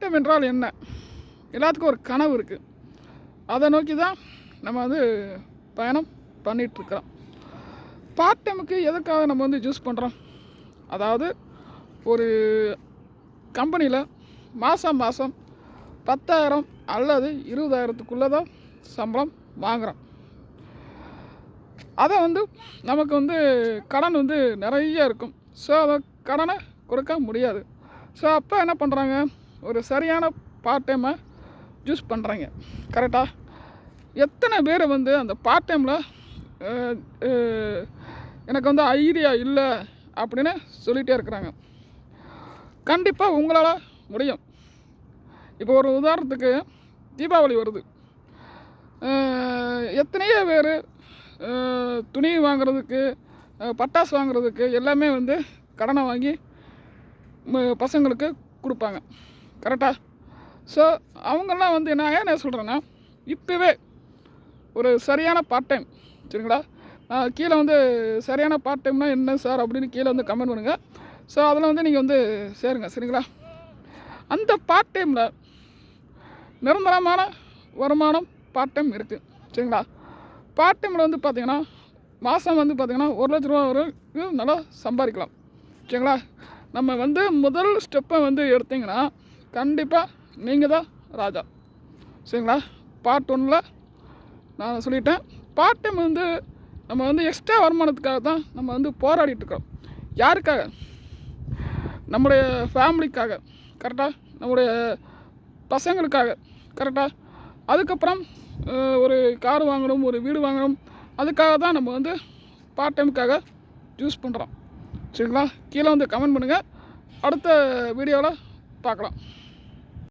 Time என்றால் என்ன? எல்லாத்துக்கும் ஒரு கனவு இருக்குது. அதை நோக்கி தான் நம்ம வந்து பயணம் பண்ணிகிட்ருக்குறோம். பார்ட் டைமுக்கு எதுக்காக நம்ம வந்து சூஸ் பண்ணுறோம்? அதாவது ஒரு கம்பெனியில் மாதம் 10,000 அல்லது 20,000த்துக்குள்ளே தான் சம்பளம் வாங்குகிறோம். அதை வந்து நமக்கு வந்து கடன் வந்து நிறைய இருக்கும். ஸோ அதை கடனை கொடுக்க முடியாது. ஸோ அப்போ என்ன பண்ணுறாங்க, ஒரு சரியான பார்ட் டைமை சூஸ் பண்ணுறாங்க. கரெக்டாக எத்தனை பேர் வந்து அந்த பார்ட் டைமில் எனக்கு வந்து ஐடியா இல்லை அப்படின்னு சொல்லிகிட்டே இருக்கிறாங்க. கண்டிப்பாக உங்களால் முடியும். இப்போ ஒரு உதாரணத்துக்கு தீபாவளி வருது. எத்தனையோ பேர் துணி வாங்குறதுக்கு, பட்டாசு வாங்குறதுக்கு எல்லாமே வந்து கடனை வாங்கி பசங்களுக்கு கொடுப்பாங்க. கரெக்டாக? ஸோ அவங்கெல்லாம் வந்து நான் ஏன் சொல்கிறேன்னா, இப்போவே ஒரு சரியான பார்ட் டைம், சரிங்களா? கீழே வந்து சரியான பார்ட் டைம்னா என்ன சார் அப்படின்னு கீழே வந்து கமெண்ட் பண்ணுங்கள். ஸோ அதில் வந்து நீங்கள் வந்து சேருங்க, சரிங்களா? அந்த பார்ட் டைமில் நிரந்தரமான வருமானம் பார்ட் டைம் இருக்குது, சரிங்களா? பார்ட் டைமில் வந்து பார்த்திங்கன்னா மாதம் வந்து பார்த்திங்கன்னா 1,00,000 ரூபா வரைக்கும் நல்லா சம்பாதிக்கலாம், சரிங்களா? நம்ம வந்து முதல் ஸ்டெப்பை வந்து எடுத்திங்கன்னா கண்டிப்பாக நீங்கள் தான் ராஜா, சரிங்களா? பார்ட் 1ல் நான் சொல்லிட்டேன். பார்ட் டைம் வந்து நம்ம வந்து எக்ஸ்ட்ரா வருமானத்துக்காக தான் நம்ம வந்து போராடிட்டுருக்கோம். யாருக்காக? நம்முடைய ஃபேமிலிக்காக, கரெக்டாக? நம்முடைய பசங்களுக்காக, கரெக்டாக? அதுக்கப்புறம் ஒரு கார் வாங்கணும், ஒரு வீடு வாங்கணும். அதுக்காக தான் நம்ம வந்து பார்ட் டைமுக்காக சூஸ் பண்ணுறோம், சரிங்களா? கீழே வந்து கமெண்ட் பண்ணுங்கள். அடுத்த வீடியோவில் பார்க்கலாம்.